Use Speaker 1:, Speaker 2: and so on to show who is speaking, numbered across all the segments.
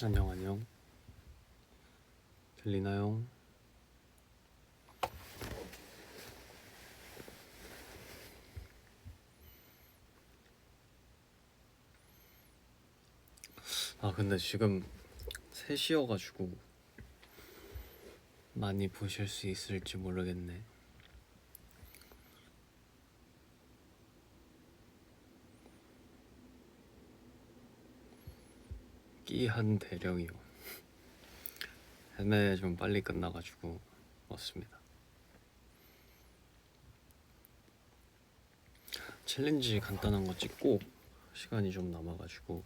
Speaker 1: 안녕. 들리나요? 근데 지금 3시여가지고 많이 보실 수 있을지 모르겠네. 끼한 대령이요. 헤매 좀 빨리 끝나가지고 왔습니다. 챌린지 간단한 거 찍고 시간이 좀 남아가지고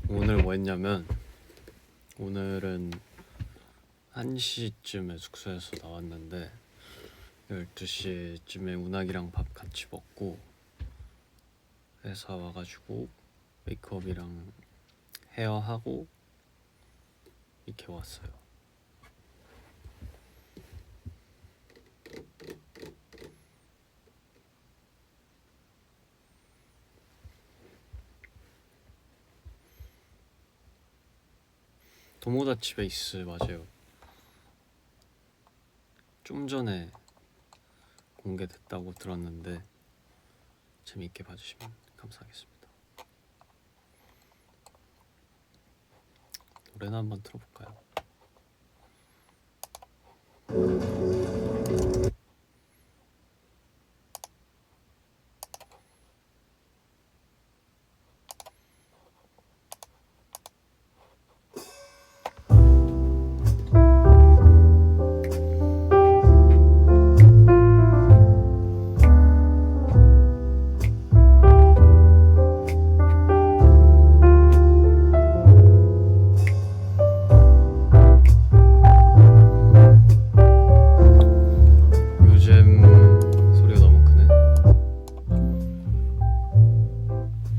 Speaker 1: 오늘 뭐 했냐면, 오늘은 1시쯤에 숙소에서 나왔는데 12시쯤에 운학이랑 밥 같이 먹고 회사 와가지고 메이크업이랑 헤어하고 이렇게 왔어요. 도모다치 베이스 맞아요. 좀 전에 공개됐다고 들었는데 재미있게 봐주시면 감사하겠습니다. 노래나 한번 틀어볼까요?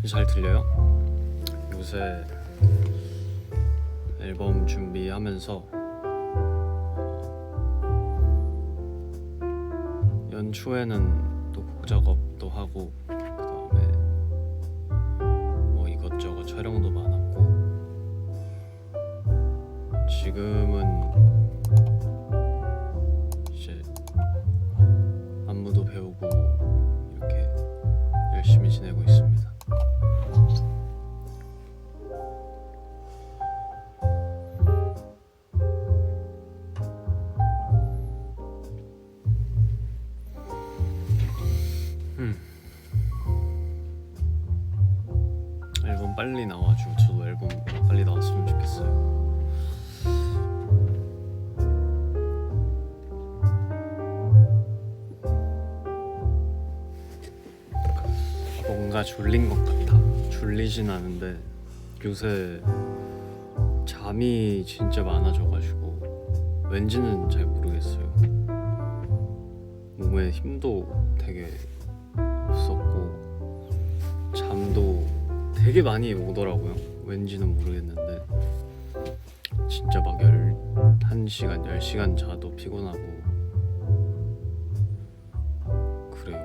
Speaker 1: 잘 들려요? 요새 앨범 준비하면서 연초에는 또 곡 작업도 하고 그 다음에 뭐 이것저것 촬영도 많았고, 지금은 이제 안무도 배우고 이렇게 열심히 지내고 있습니다. 앨범 빨리 나와가지고 저도 앨범 빨리 나왔으면 좋겠어요. 뭔가 졸린 것 같아. 졸리진 않은데 요새 잠이 진짜 많아져가지고 왠지는 잘 모르겠어요. 몸에 힘도 되게 없었고 잠도 되게 많이 오더라고요. 왠지는 모르겠는데 진짜 막 1시간, 10시간 자도 피곤하고 그래요.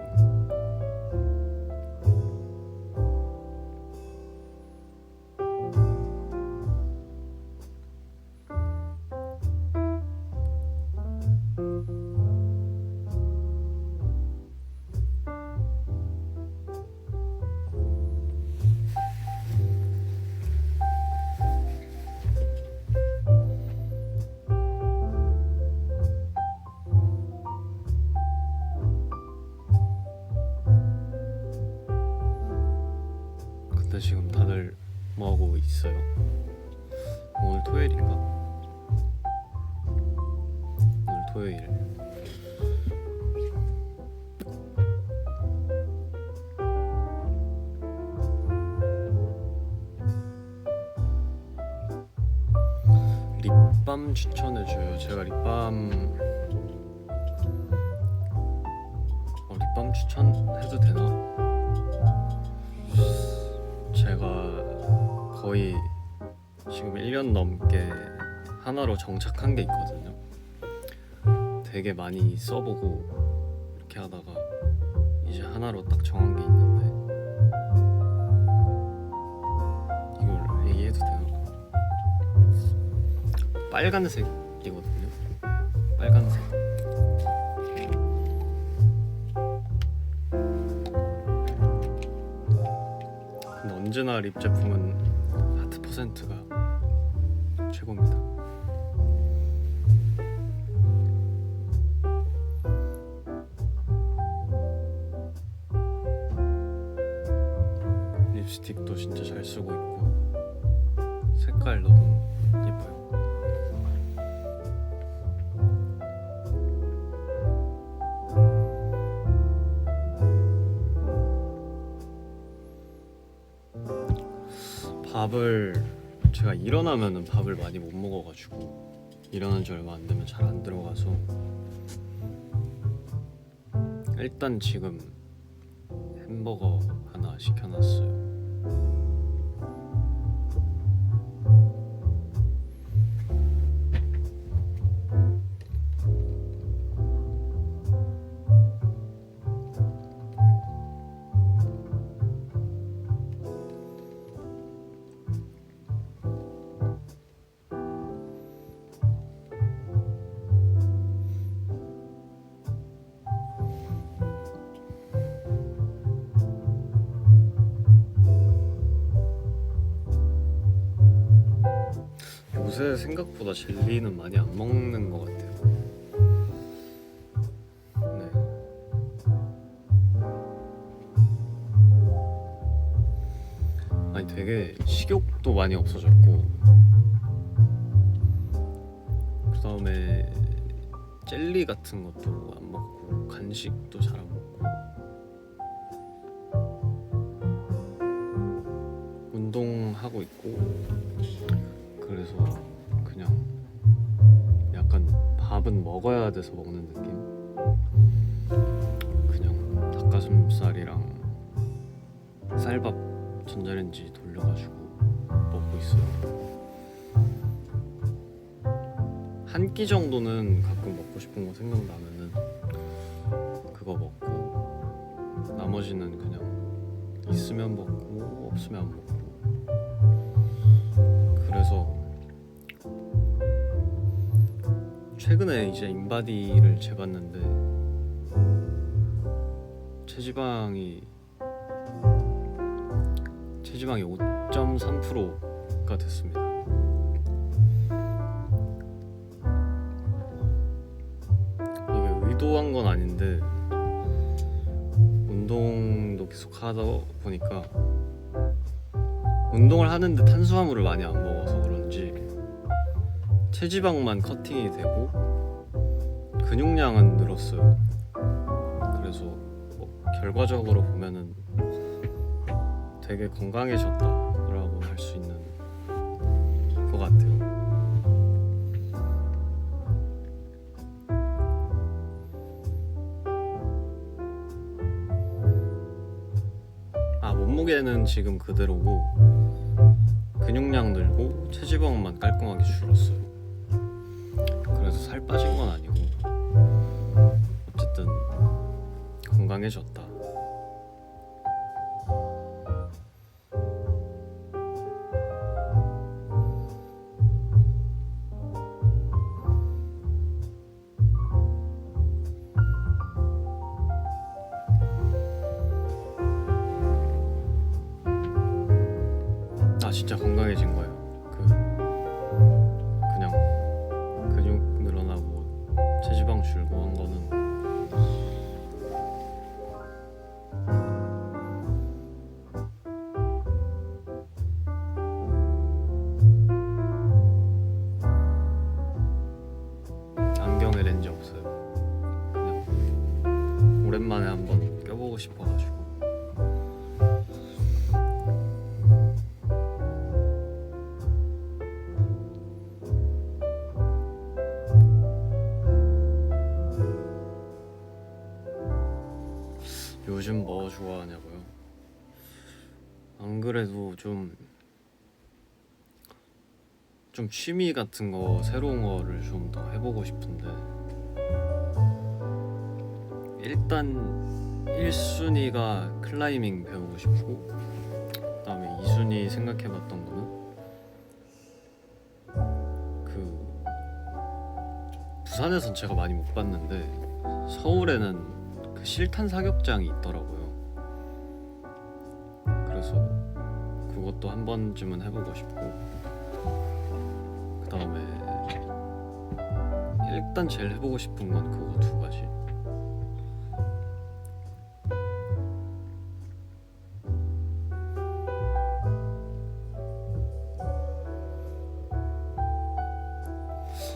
Speaker 1: 근데 지금 다들 뭐하고 있어요? 오늘 토요일인가? 오늘 토요일. 립밤 추천해줘요. 제가 립밤 추천해도 되나? 제가 거의 지금 1년 넘게 하나로 정착한 게 있거든요. 되게 많이 써보고 이렇게 하다가 이제 하나로 딱 정한 게 있는데, 이걸 얘기해도 되나? 빨간색이거든요. 빨간색. 근데 언제나 립 제품은 하트 퍼센트가 최고입니다. 립스틱도 진짜 잘 쓰고 있고 색깔 너무 예뻐요. 밥을 제가 일어나면은 밥을 많이 못 먹어가지고, 일어난 지 얼마 안 되면 잘 안 들어가서 일단 지금 햄버거 하나 시켜놨어요. 요새 생각보다 젤리는 많이 안 먹는 것 같아요. 네. 아니 되게 식욕도 많이 없어졌고, 그 다음에 젤리 같은 것도 안 먹고 간식도 잘 안 먹고, 운동하고 있고, 그래서 그냥 약간 밥은 먹어야 돼서 먹는 느낌? 그냥 닭가슴살이랑 쌀밥 전자레인지 돌려가지고 먹고 있어요. 한 끼 정도는 가끔 먹고 싶은 거 생각나면은 그거 먹고, 나머지는 그냥 있으면 먹고 없으면 안 먹고. 그래서 최근에 이제 인바디를 재봤는데 체지방이 5.3%가 됐습니다. 이게 의도한 건 아닌데, 운동도 계속 하다 보니까, 운동을 하는데 탄수화물을 많이 안 먹어서 그런지 체지방만 커팅이 되고 근육량은 늘었어요. 그래서 결과적으로 보면은 되게 건강해졌다라고 할 수 있는 것 같아요. 몸무게는 지금 그대로고 근육량 늘고 체지방만 깔끔하게 줄었어요. 그래서 살 빠진 건 아니고 어쨌든 건강해졌다. 진짜 건강해진 거예요. 그냥 근육 늘어나고 체지방 줄고 한 거는 안경에 렌즈 없어요. 그냥 오랜만에 한번 껴보고 싶어가지고. 요즘 뭐 좋아하냐고요? 안 그래도 좀 취미 같은 거 새로운 거를 좀 더 해보고 싶은데 일단 1순위가 클라이밍 배우고 싶고 그다음에 2순위 생각해봤던 거는 그 부산에선 제가 많이 못 봤는데 서울에는 그 실탄 사격장이 있더라고요. 그래서 그것도 한 번쯤은 해보고 싶고 그다음에 일단 제일 해보고 싶은 건 그거 두 가지.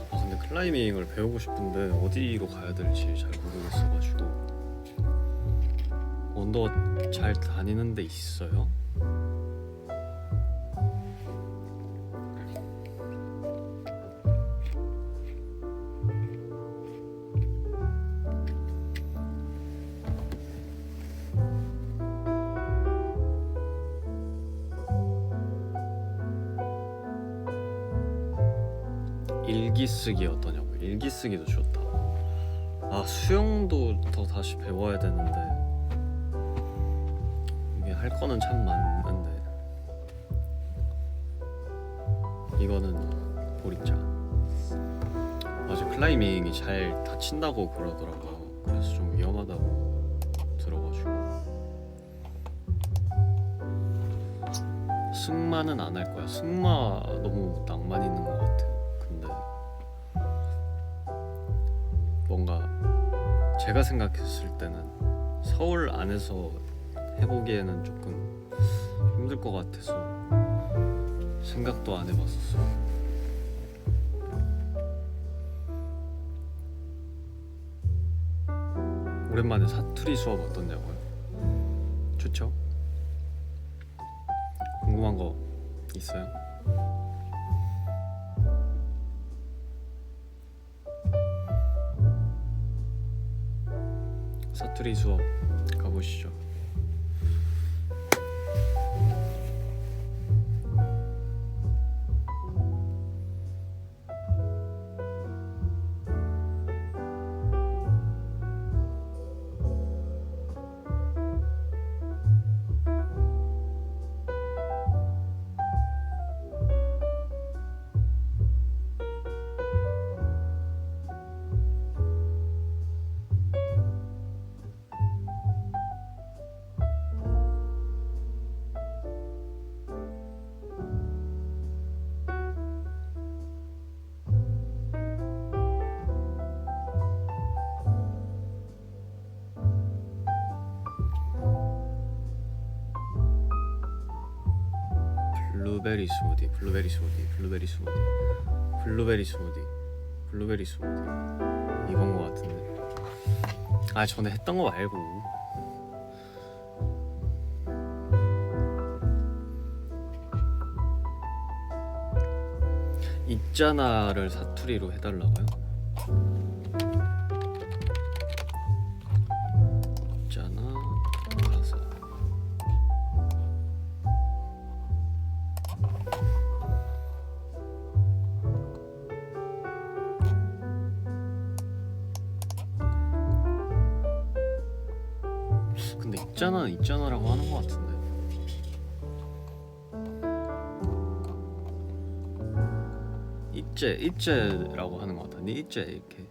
Speaker 1: 근데 클라이밍을 배우고 싶은데 어디로 가야 될지 잘 모르겠어가지고. 언더 잘 다니는 데 있어요? 일기 쓰기 어떠냐고. 일기 쓰기도 좋다. 아, 수영도 더 다시 배워야 되는데 이게 할 거는 참 많은데 이거는 보리차. 맞아, 클라이밍이 잘 다친다고 그러더라고요. 그래서 좀 위험하다고 들어가지고 승마는 안 할 거야. 승마 너무 낭만 있는 것 같아. 근데 뭔가 제가 생각했을 때는 서울 안에서 해보기에는 조금 힘들 것 같아서 생각도 안 해봤었어요. 오랜만에 사투리 수업 어떻냐고요? 좋죠? 궁금한 거 있어요? 사투리 수업 가보시죠. 블루베리 스무디, 블루베리 스무디, 블루베리 스무디, 블루베리 스무디, 블루베리 스무디 이건 거 같은데. 아, 전에 했던 거 말고. 있잖아를 사투리로 해달라고요? 있잖아 가사. 근데 있잖아라고 하는 것 같은데. 있제라고 하는 것 같아. 있제 이렇게.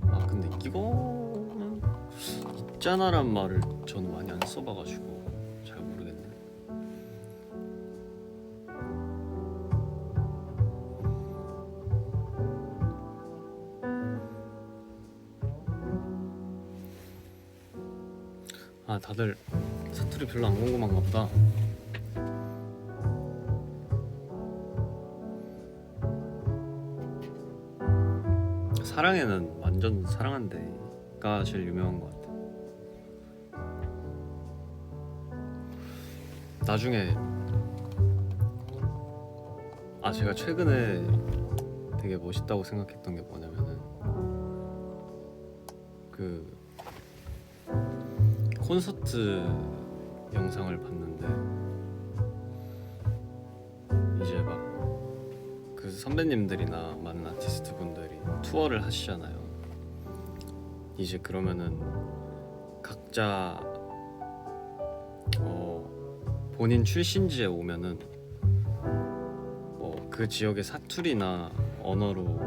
Speaker 1: 아, 근데 이거는 있잖아란 말을 저는 많이 안 써봐가지고 잘 모르겠네. 아, 다들 사투리 별로 안 궁금한가 보다. 사랑해는 완전 사랑한대가 제일 유명한 것 같아. 나중에 제가 최근에 되게 멋있다고 생각했던 게 뭐냐면은 그 콘서트 영상을 봤는데 이제 막 그 선배님들이나 많은 아티스트 분들이 투어를 하시잖아요. 이제 그러면은 각자 본인 출신지에 오면은 그 지역의 사투리나 언어로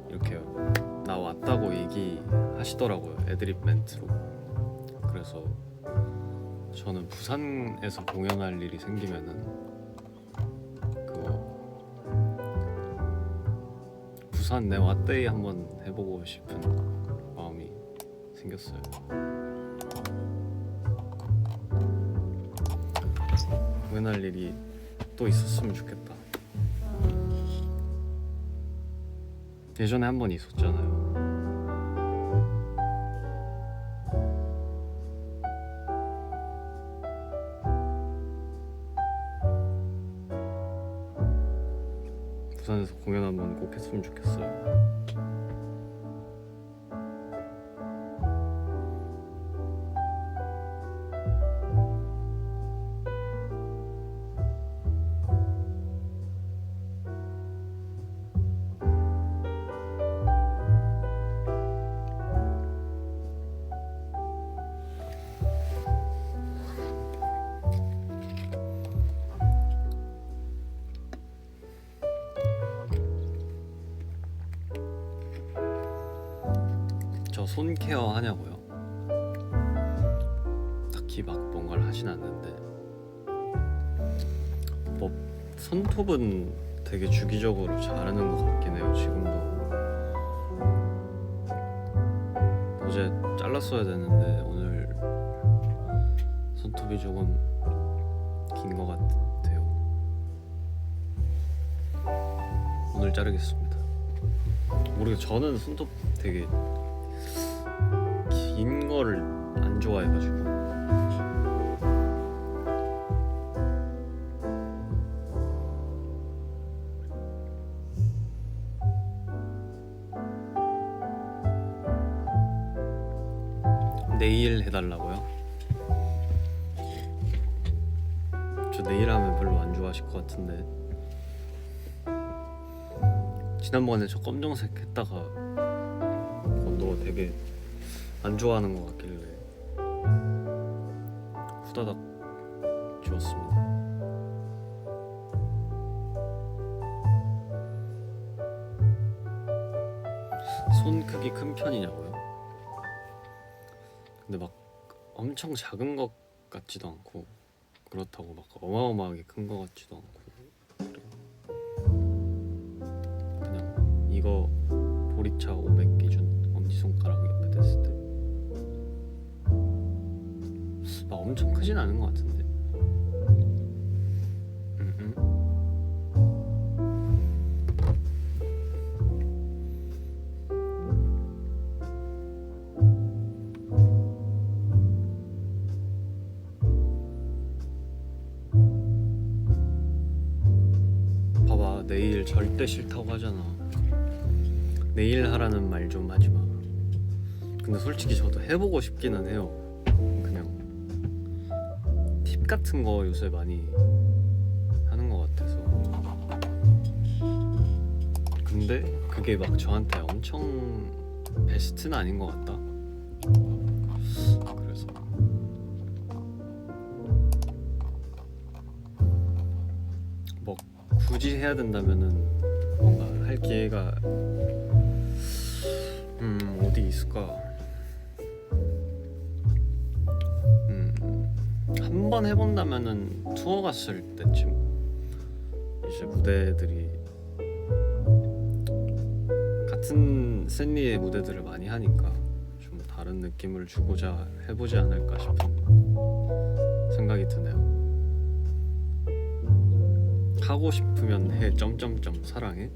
Speaker 1: 이렇게 나 왔다고 얘기하시더라고요. 애드립 멘트로. 그래서 저는 부산에서 공연할 일이 생기면은 그거 부산 내 왔데이 한번 해보고 싶은 마음이 생겼어요. 공연할 일이 또 있었으면 좋겠다. 예전에 한 번 있었잖아요. 부산에서 공연 한번 꼭 했으면 좋겠어요. 저 손 케어 하냐고요? 딱히 막 뭔가를 하진 않는데 뭐 손톱은 되게 주기적으로 자르는 것 같긴 해요. 지금도 어제 잘랐어야 되는데 오늘 손톱이 조금 긴 것 같아요. 오늘 자르겠습니다. 모르겠어요. 저는 손톱 되게 긴 거를 안 좋아해가지고 네일 해달라고요? 저 네일 하면 별로 안 좋아하실 것 같은데 지난번에 저 검정색 했다가 건도가 되게 안 좋아하는 것 같길래 후다닥 지웠습니다. 손 크기 큰 편이냐고요? 근데 막 엄청 작은 것 같지도 않고 그렇다고 막 어마어마하게 큰 것 같지도 않고 그래요. 그냥 이거 보리차 500 기준 엄지손가락 옆에 댔을 때 막 엄청 크진 않은 것 같은데. 봐봐, 네일 절대 싫다고 하잖아. 네일 하라는 말 좀 하지 마. 근데 솔직히 저도 해보고 싶기는 해요. 그냥 팁 같은 거 요새 많이 하는 것 같아서. 근데 그게 막 저한테 엄청 베스트는 아닌 것 같다. 그래서 뭐 굳이 해야 된다면은 뭔가 할 기회가 어디 있을까? 한 번 해본다면은 투어 갔을 때쯤 이제 무대들이 같은 샌리의 무대들을 많이 하니까 좀 다른 느낌을 주고자 해보지 않을까 싶은 생각이 드네요. 하고 싶으면 해 점점점 사랑해.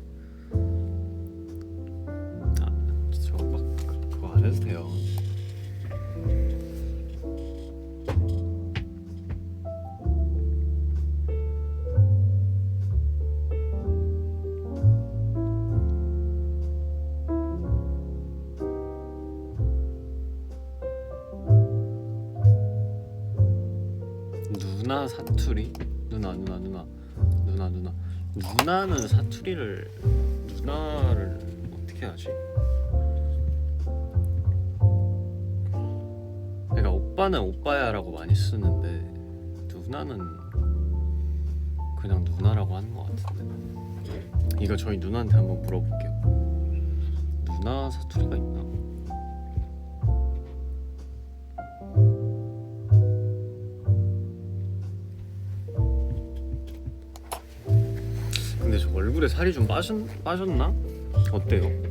Speaker 1: 저 막 그거 안 해도 돼요. 누나 사투리? 누나는 사투리를 누나를 어떻게 하지? 그러니까 오빠는 오빠야라고 많이 쓰는데 누나는 그냥 누나라고 하는 것 같은데. 이거 저희 누나한테 한번 물어볼게요. 누나 사투리가 있나? 근데 저 얼굴에 살이 좀 빠졌나? 어때요?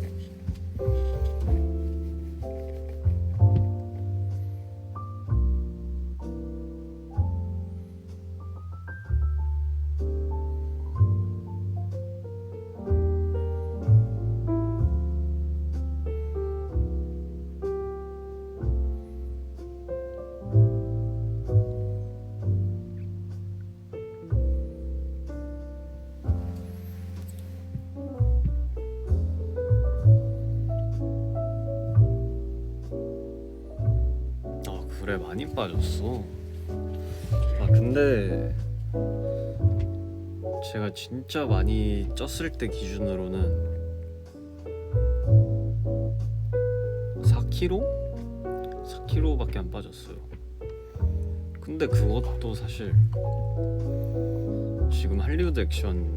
Speaker 1: 그래, 많이 빠졌어. 아 근데 제가 진짜 많이 쪘을 때 기준으로는 4kg? 4kg밖에 안 빠졌어요. 근데 그것도 사실 지금 할리우드 액션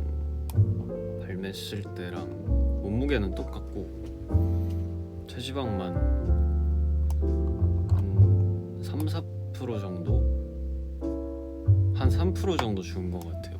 Speaker 1: 발매했을 때랑 몸무게는 똑같고 체지방만 3-4% 정도? 한 3% 정도 준 것 같아요.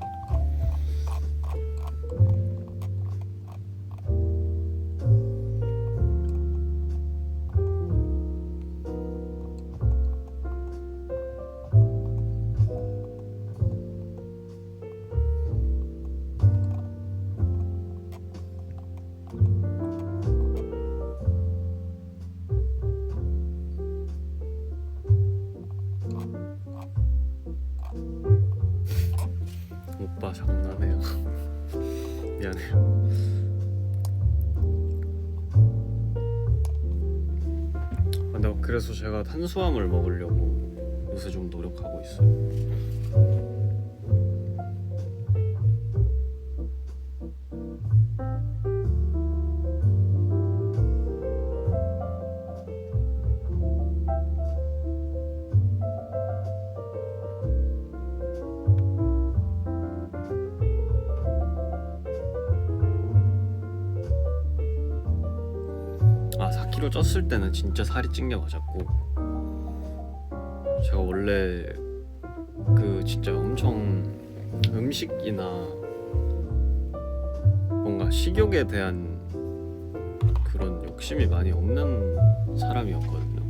Speaker 1: 오빠 장난해요. 미안해요. 근데 그래서 제가 탄수화물 먹으려고 요새 좀 노력하고 있어요. 아 4kg 쪘을 때는 진짜 살이 찡겨가지고 제가 원래 그 진짜 엄청 음식이나 뭔가 식욕에 대한 그런 욕심이 많이 없는 사람이었거든요.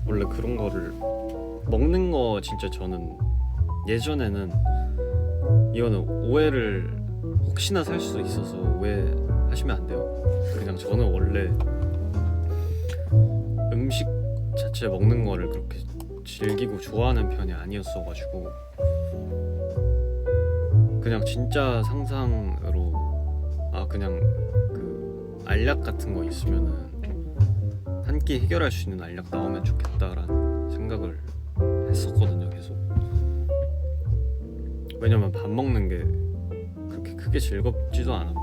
Speaker 1: 원래 그런 거를 먹는 거 진짜 저는 예전에는 이거는 오해를 혹시나 살 수도 있어서 오해하시면 안 돼요. 그냥 저는 원래 음식 자체 먹는 거를 그렇게 즐기고 좋아하는 편이 아니었어가지고 그냥 진짜 상상으로 그냥 그 알약 같은 거 있으면은 한 끼 해결할 수 있는 알약 나오면 좋겠다라는 생각을 했었거든요, 계속. 왜냐면 밥 먹는 게 그렇게 크게 즐겁지도 않았고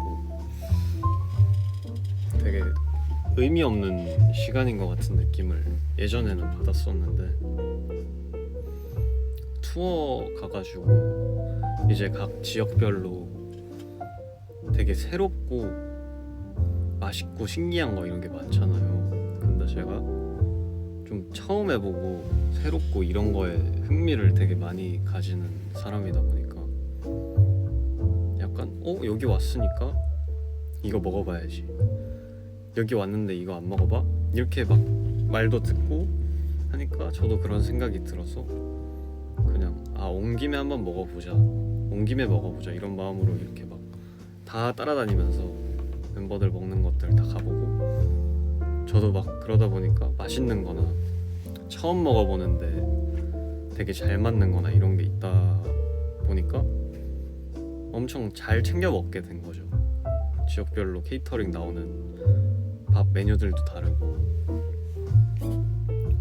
Speaker 1: 되게 의미 없는 시간인 것 같은 느낌을 예전에는 받았었는데 투어 가가지고 이제 각 지역별로 되게 새롭고 맛있고 신기한 거 이런 게 많잖아요. 근데 제가 좀 처음 해보고 새롭고 이런 거에 흥미를 되게 많이 가지는 사람이다 보니까 약간 여기 왔으니까 이거 먹어봐야지, 여기 왔는데 이거 안 먹어봐? 이렇게 막 말도 듣고 하니까 저도 그런 생각이 들어서 그냥 온 김에 한번 먹어보자, 온 김에 먹어보자 이런 마음으로 이렇게 막 다 따라다니면서 멤버들 먹는 것들 다 가보고 저도 막 그러다 보니까 맛있는 거나 처음 먹어보는데 되게 잘 맞는 거나 이런 게 있다 보니까 엄청 잘 챙겨 먹게 된 거죠. 지역별로 케이터링 나오는 밥 메뉴들도 다르고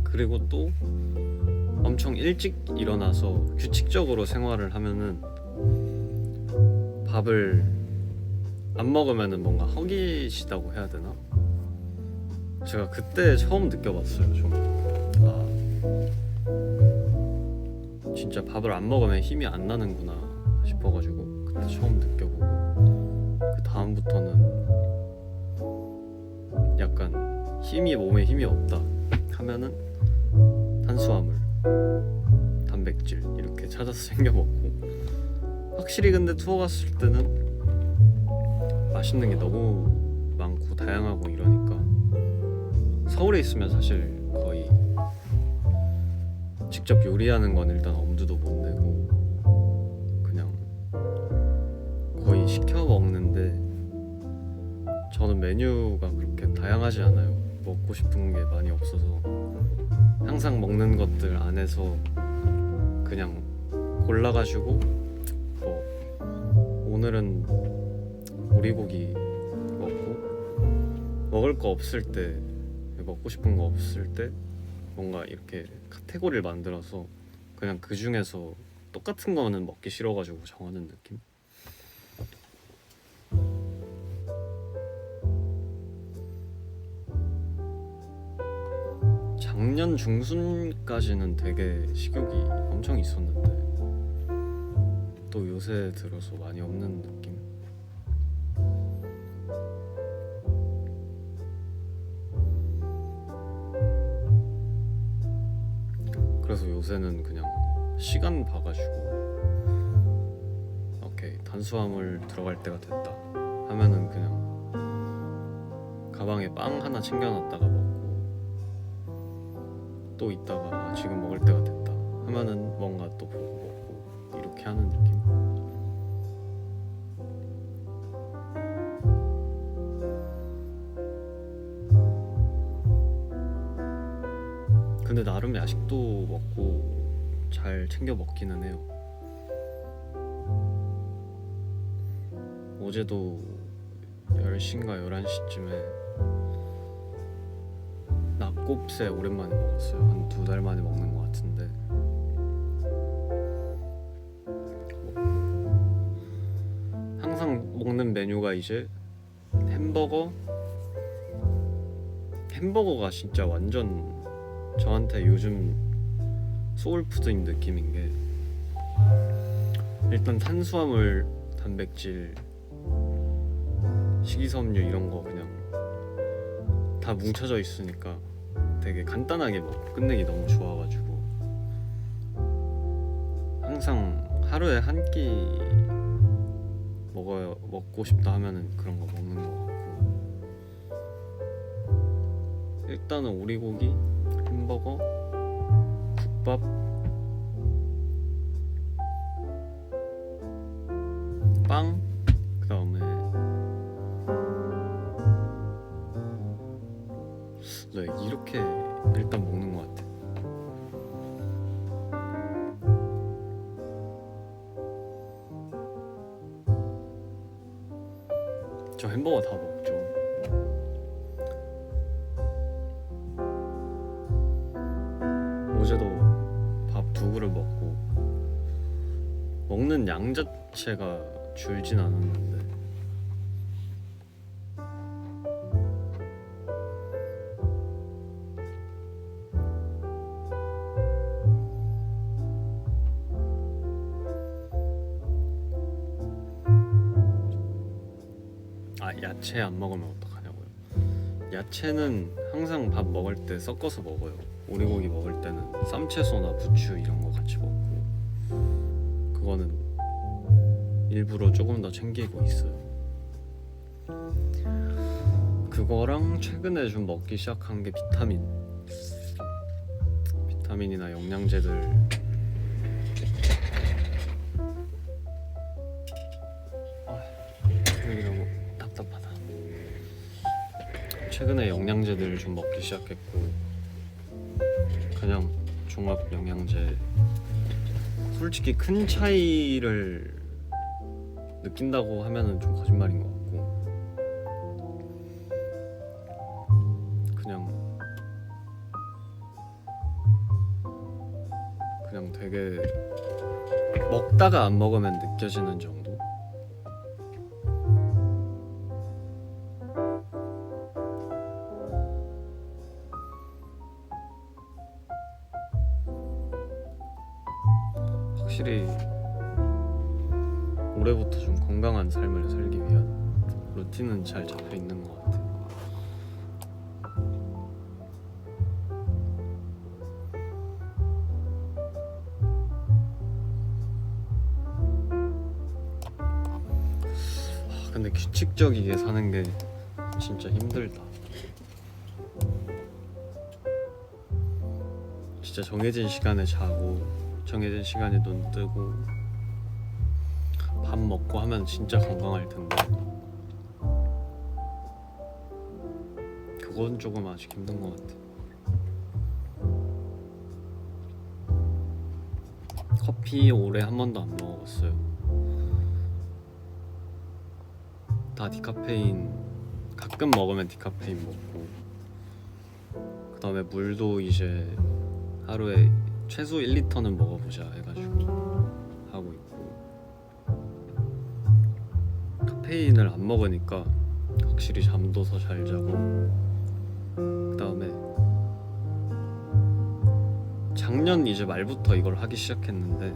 Speaker 1: 그리고 또 엄청 일찍 일어나서 규칙적으로 생활을 하면은 밥을 안 먹으면은 뭔가 허기지다고 해야 되나? 제가 그때 처음 느껴봤어요. 좀 진짜 밥을 안 먹으면 힘이 안 나는구나 싶어가지고 그때 처음 느껴보고, 그 다음부터는 약간 몸에 힘이 없다 하면은 탄수화물, 단백질 이렇게 찾아서 챙겨 먹고, 확실히 근데 투어 갔을 때는 맛있는 게 너무 많고 다양하고 이러니까 서울에 있으면 사실 거의 직접 요리하는 건 일단 엄두도 못 내고 그냥 거의 시켜 먹는데, 저는 메뉴가 그렇게 다양하지 않아요. 먹고 싶은 게 많이 없어서 항상 먹는 것들 안에서 그냥 골라가지고 오늘은 오리고기 먹고, 먹을 거 없을 때, 먹고 싶은 거 없을 때 뭔가 이렇게 카테고리를 만들어서 그냥 그 중에서 똑같은 거는 먹기 싫어가지고 정하는 느낌? 작년 중순까지는 되게 식욕이 엄청 있었는데 또 요새 들어서 많이 없는 느낌? 그래서 요새는 그냥 시간 봐가지고 오케이 탄수화물 들어갈 때가 됐다 하면은 그냥 가방에 빵 하나 챙겨놨다가 먹고, 또 있다가 지금 먹을 때가 됐다 하면은 뭔가 또 보고 먹고 이렇게 하는 느낌? 근데 나름 야식도 먹고 잘 챙겨 먹기는 해요. 어제도 10시인가 11시쯤에 낙곱새 오랜만에 먹었어요. 한 2달 만에 먹는 것 같은데 항상 먹는 메뉴가 이제 햄버거가 진짜 완전 저한테 요즘 소울푸드인 느낌인 게, 일단 탄수화물, 단백질, 식이섬유 이런 거 그냥 다 뭉쳐져 있으니까 되게 간단하게 먹고 끝내기 너무 좋아가지고 항상 하루에 한 끼 먹고 싶다 하면은 그런 거 먹는 거 같고, 일단은 오리고기, 햄버거, 국밥, 빵, 그 다음에 네, 이렇게 일단 먹는 것 같아. 저 햄버거 다 먹죠. 어제도 밥 2그릇 먹고, 먹는 양 자체가 줄진 않았는데 야채 안 먹으면 어떡하냐고요? 야채는 항상 밥 먹을 때 섞어서 먹어요. 오리고기 먹을 때는 쌈채소나 부추 이런 거 같이 먹고, 그거는 일부러 조금 더 챙기고 있어요. 그거랑 최근에 좀 먹기 시작한 게 비타민이나 영양제들. 여기 너무 답답하다. 최근에 영양제들 좀 먹기 시작했고, 그냥 종합 영양제 솔직히 큰 차이를 느낀다고 하면은 좀 거짓말인 것 같고, 그냥 되게 먹다가 안 먹으면 느껴지는 정도? 확실히 올해부터 좀 건강한 삶을 살기 위한 루틴은 잘 잡혀 있는 것 같아. 근데 규칙적이게 사는 게 진짜 힘들다. 진짜 정해진 시간에 자고 정해진 시간에 눈 뜨고 밥 먹고 하면 진짜 건강할 텐데 그건 조금 아직 힘든 것 같아. 커피 올해 한 번도 안 먹었어요. 다 디카페인, 가끔 먹으면 디카페인 먹고, 그 다음에 물도 이제 하루에 최소 1리터는 먹어보자 해가지고 하고 있고, 카페인을 안 먹으니까 확실히 잠도 더 잘 자고, 그 다음에 작년 이제 말부터 이걸 하기 시작했는데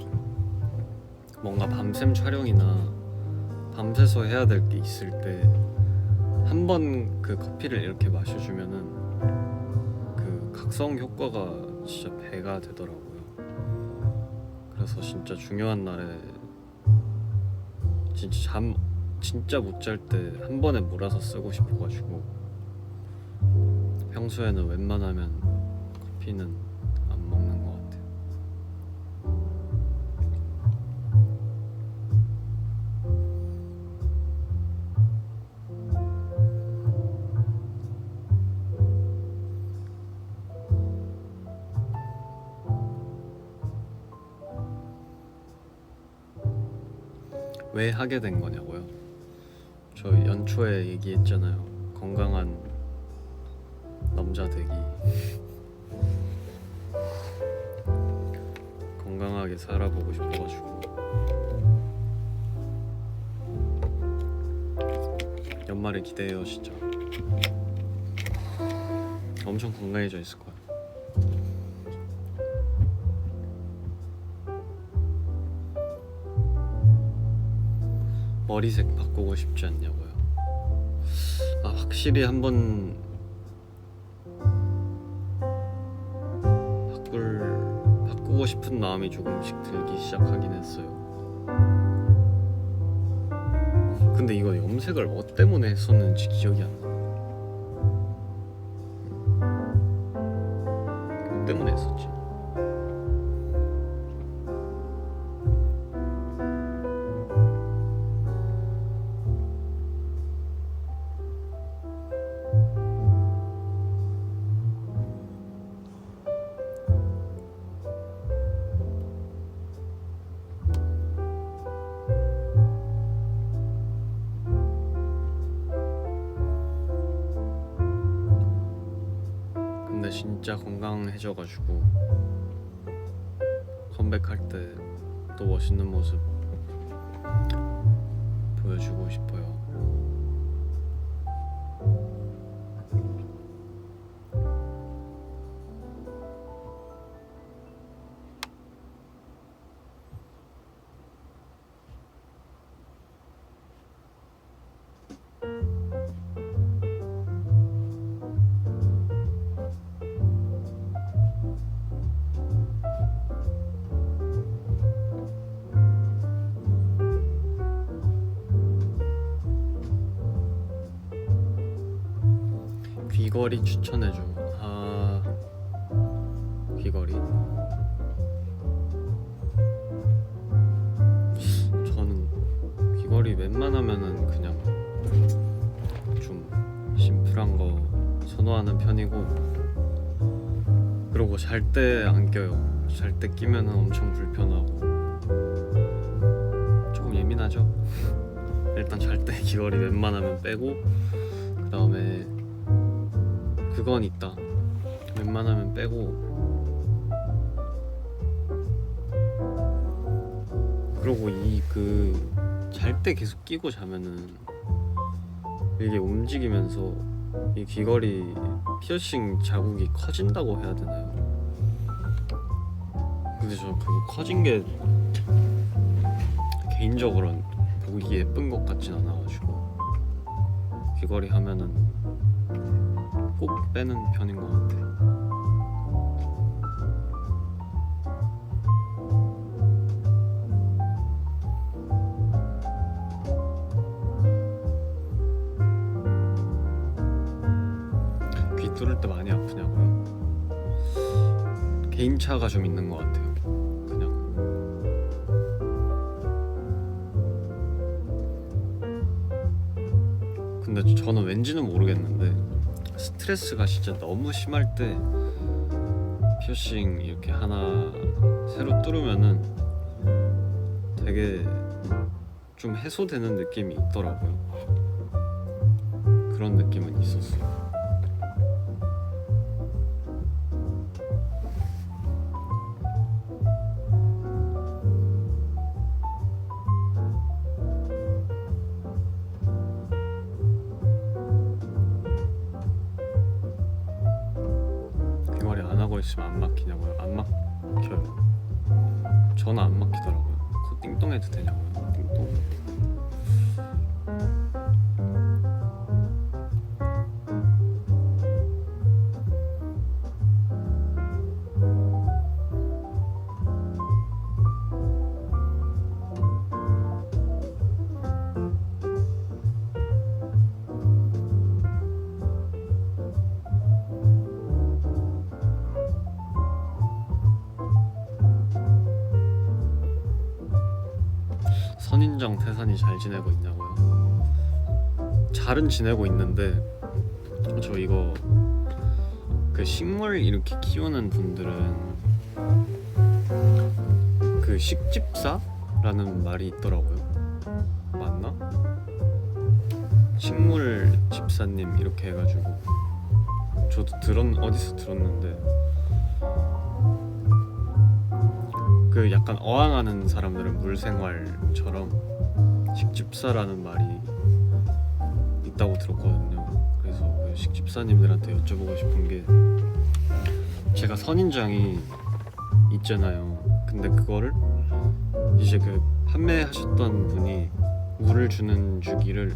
Speaker 1: 뭔가 밤샘 촬영이나 밤새서 해야 될 게 있을 때 한 번 그 커피를 이렇게 마셔주면은 그 각성 효과가 진짜 배가 되더라고요. 그래서 진짜 중요한 날에 진짜 잠 진짜 못 잘 때 한 번에 몰아서 쓰고 싶어가지고 평소에는 웬만하면 커피는 안 먹는 것 같아요. 왜 하게 된 거냐고요? 저 연초에 얘기했잖아요. 건강한 남자 되기. 건강하게 살아보고 싶어가지고 연말에 기대해요. 진짜 엄청 건강해져 있을 거야. 머리색 바꾸고 싶지 않냐고요? 확실히 한번 바꾸고 싶은 마음이 조금씩 들기 시작하긴 했어요. 근데 이거 염색을 뭐 때문에 했었는지 기억이 안 나. 뭐 때문에 했었지? 근데 진짜 건강해져가지고 컴백할 때 또 멋있는 모습 보여주고 싶어요. 귀걸이 추천해줘. 귀걸이? 저는 귀걸이 웬만하면은 그냥 좀 심플한 거 선호하는 편이고, 그리고 잘 때 안 껴요. 잘 때 끼면은 엄청 불편하고 조금 예민하죠? 일단 잘 때 귀걸이 웬만하면 빼고, 그 다음에 그건 있다. 웬만하면 빼고 그리고 이 잘 때 계속 끼고 자면은 이게 움직이면서 이 귀걸이 피어싱 자국이 커진다고 해야 되나요? 근데 저는 그거 커진 게 개인적으로는 보기 예쁜 것 같진 않아가지고 귀걸이 하면은 꼭 빼는 편인 것 같아. 귀 뚫을 때 많이 아프냐고요? 개인차가 좀 있는 것 같아요. 그냥 근데 저는 왠지는 모르겠는데 스트레스가 진짜 너무 심할 때 피어싱 이렇게 하나 새로 뚫으면은 되게 좀 해소되는 느낌이 있더라고요. 그런 느낌은 있었어요. 귀걸이 안 하고 있으면 안 막히냐고요? 안 막혀요. 저는 안 막히더라고요. 코 띵똥해도 되냐고요? 띵똥. 선인장 태산이 잘 지내고 있냐고요? 잘은 지내고 있는데 저 이거 그 식물 이렇게 키우는 분들은 그 식집사라는 말이 있더라고요. 맞나? 식물 집사님 이렇게 해가지고 저도 어디서 들었는데 그 약간 어항하는 사람들은 물생활처럼 식집사라는 말이 있다고 들었거든요. 그래서 그 식집사님들한테 여쭤보고 싶은 게 제가 선인장이 있잖아요. 근데 그거를 이제 그 판매하셨던 분이 물을 주는 주기를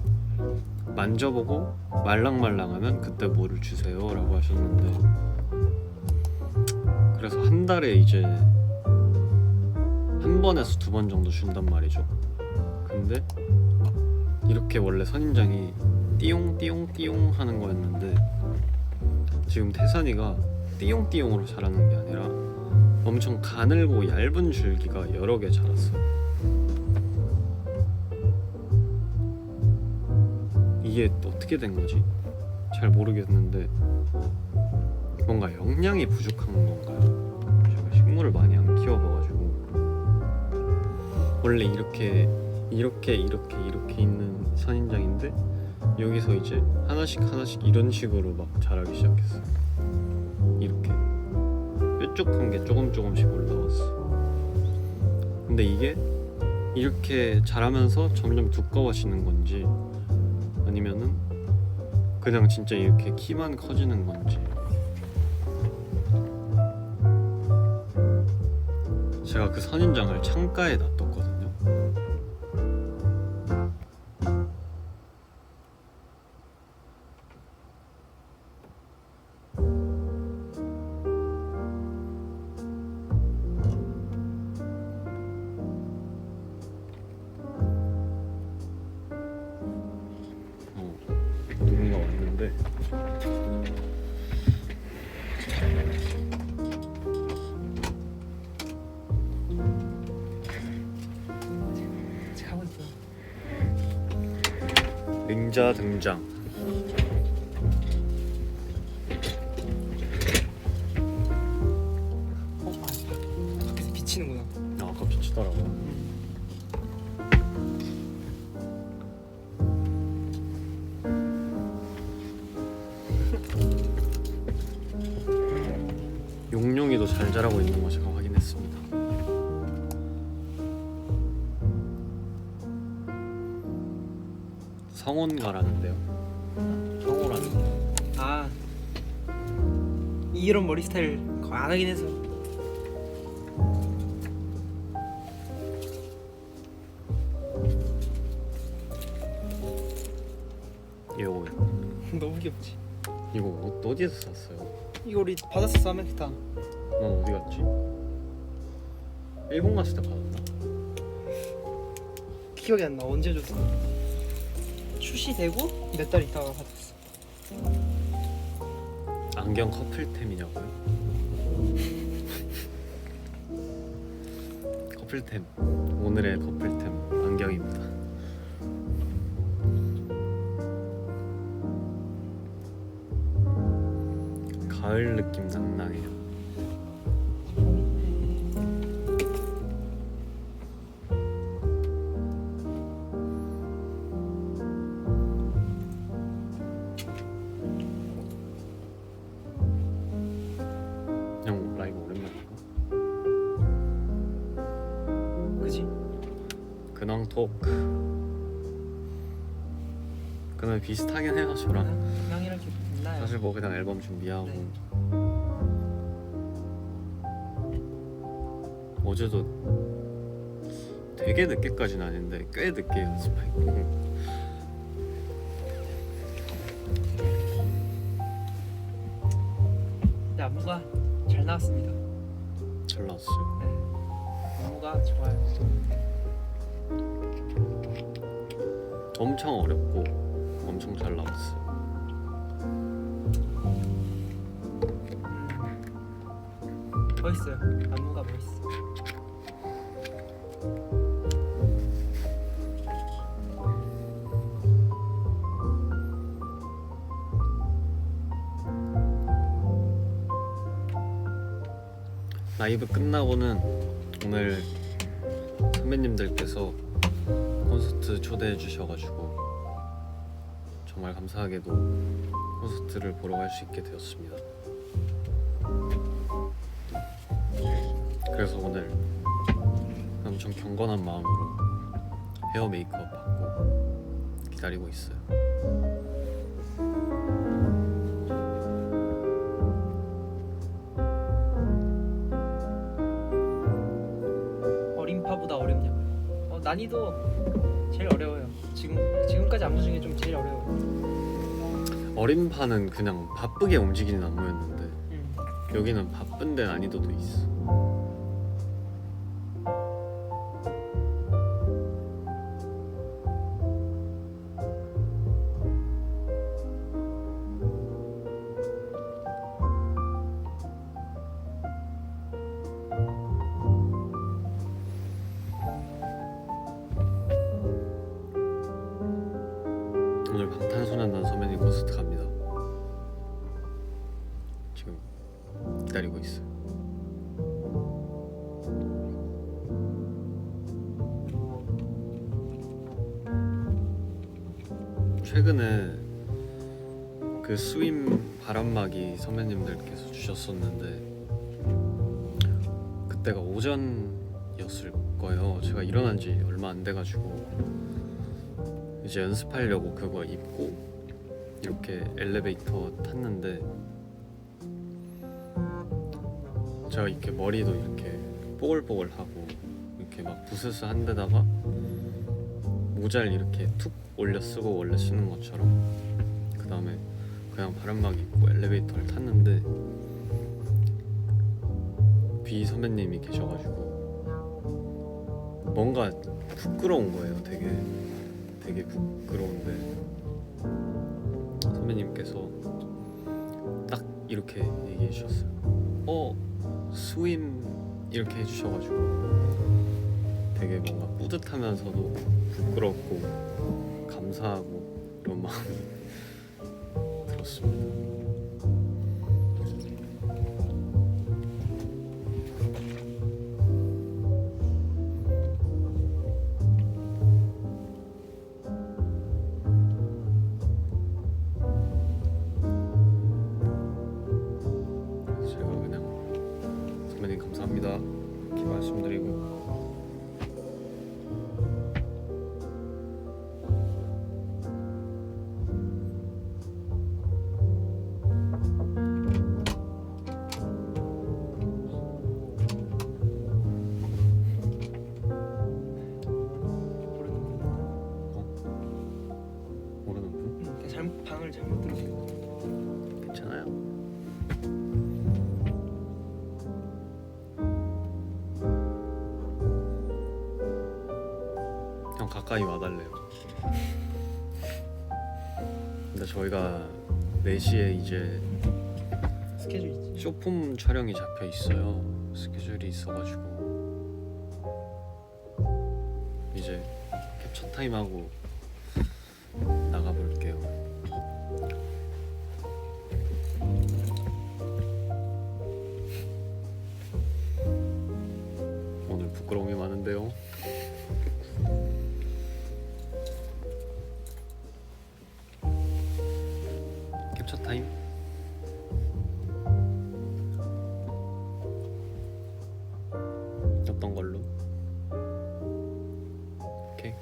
Speaker 1: 만져보고 말랑말랑하면 그때 물을 주세요 라고 하셨는데 그래서 한 달에 이제 한 번에서 2번 정도 준단 말이죠. 근데 이렇게 원래 선인장이 띠용띠용띠용 하는 거였는데 지금 태산이가 띠용띠용으로 자라는 게 아니라 엄청 가늘고 얇은 줄기가 여러 개 자랐어요. 이게 어떻게 된 거지? 잘 모르겠는데 뭔가 영양이 부족한 건가요? 제가 식물을 많이 안 키워봐가지고 원래 이렇게 있는 선인장인데 여기서 이제 하나씩 이런 식으로 막 자라기 시작했어요. 이렇게 뾰족한 게 조금씩 올라왔어. 근데 이게 이렇게 자라면서 점점 두꺼워지는 건지 아니면은 그냥 진짜 이렇게 키만 커지는 건지. 제가 그 선인장을 창가에 놔뒀거든요. 누군가 왔는데 링자 등장.
Speaker 2: 밖에서 비치는구나.
Speaker 1: 아까 비치더라고. 용룡이도 잘 자라고 있는 거 제가 확인했습니다. 성원가라는데요. 성호라는.
Speaker 2: 아 이런 머리 스타일 거의 안 하긴 해서.
Speaker 1: 이거
Speaker 2: 너무 귀엽지.
Speaker 1: 이거 어디에서 샀어요?
Speaker 2: 이거 우리 받았었어 아메리카.
Speaker 1: 넌 어디 갔지? 일본 갔을 때 받았나?
Speaker 2: 기억이 안 나. 언제 줬어? 출시되고 몇 달 있다가 받았어.
Speaker 1: 안경 커플템이냐고요? 커플템. 오늘의 커플템 안경입니다. 가을 느낌 낭낭해요. 그냥 라이브 오랜만인가?
Speaker 2: 그지?
Speaker 1: 근황 토크. 그날 비슷하긴 해요 저랑.
Speaker 2: 그냥이랑 좀 있나요?
Speaker 1: 사실 뭐 그냥 앨범 준비하고
Speaker 2: 네.
Speaker 1: 어제도 되게 늦게까지는 아닌데 꽤 늦게 연습했고
Speaker 2: 근데 안무가 잘 나왔습니다.
Speaker 1: 잘 나왔어요.
Speaker 2: 네. 안무가 좋아요.
Speaker 1: 엄청 어렵고 엄청 잘 나왔어요.
Speaker 2: 멋있어요. 안무가 멋있어.
Speaker 1: 라이브 끝나고는 오늘 선배님들께서 콘서트 초대해 주셔가지고 정말 감사하게도 콘서트를 보러 갈 수 있게 되었습니다. 그래서 오늘 엄청 경건한 마음으로 헤어 메이크업 받고 기다리고 있어요.
Speaker 2: 어림파보다 어렵냐고요? 난이도 제일 어려워요. 지금까지 안무 중에 좀 제일 어려워요.
Speaker 1: 어림파는 그냥 바쁘게 움직이는 안무였는데 여기는 바쁜데 난이도도 있어. 오늘 방탄소년단 선배님 콘서트 갑니다. 지금 기다리고 있어요. 최근에 그 스윙 바람막이 선배님들께서 주셨었는데 그때가 오전이었을 거예요. 제가 일어난 지 얼마 안 돼가지고 이제 연습하려고 그거 입고 이렇게 엘리베이터 탔는데 제가 이렇게 머리도 이렇게 뽀글뽀글하고 이렇게 막 부스스 한 데다가 모자를 이렇게 툭 올려 쓰고 원래 쓰는 것처럼 그 다음에 그냥 바람막이 입고 엘리베이터를 탔는데 B 선배님이 계셔가지고 뭔가 부끄러운 거예요. 되게 부끄러운데 선배님께서 딱 이렇게 얘기해 주셨어요. 스윙 이렇게 해주셔가지고 되게 뭔가 뿌듯하면서도 부끄럽고 감사하고 이런 마음이 들었습니다. 제가 그냥 선배님 감사합니다 이렇게 말씀드리고 가까이 와달래요. 근데 저희가 4시에 이제
Speaker 2: 스케줄 있지.
Speaker 1: 쇼폼 촬영이 잡혀 있어요. 스케줄이 있어가지고 이제 캡처 타임 하고 나가볼게요. 오늘 부끄러움이 많은데요. 캡처 타임. 어떤 걸로? 오케이.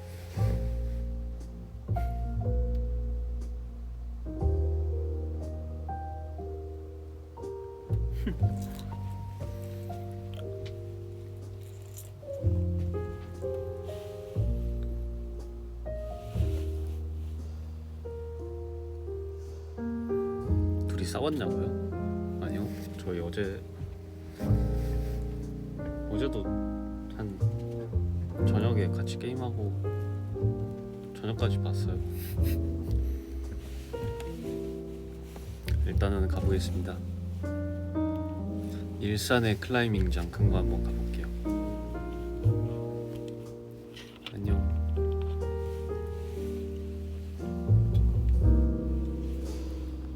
Speaker 1: 둘이 싸웠냐고요? 아니요. 저희 어제도 한 저녁에 같이 게임하고 저녁까지 봤어요. 일단은 가보겠습니다. 일산의 클라이밍장 큰 거 한번 가볼게요.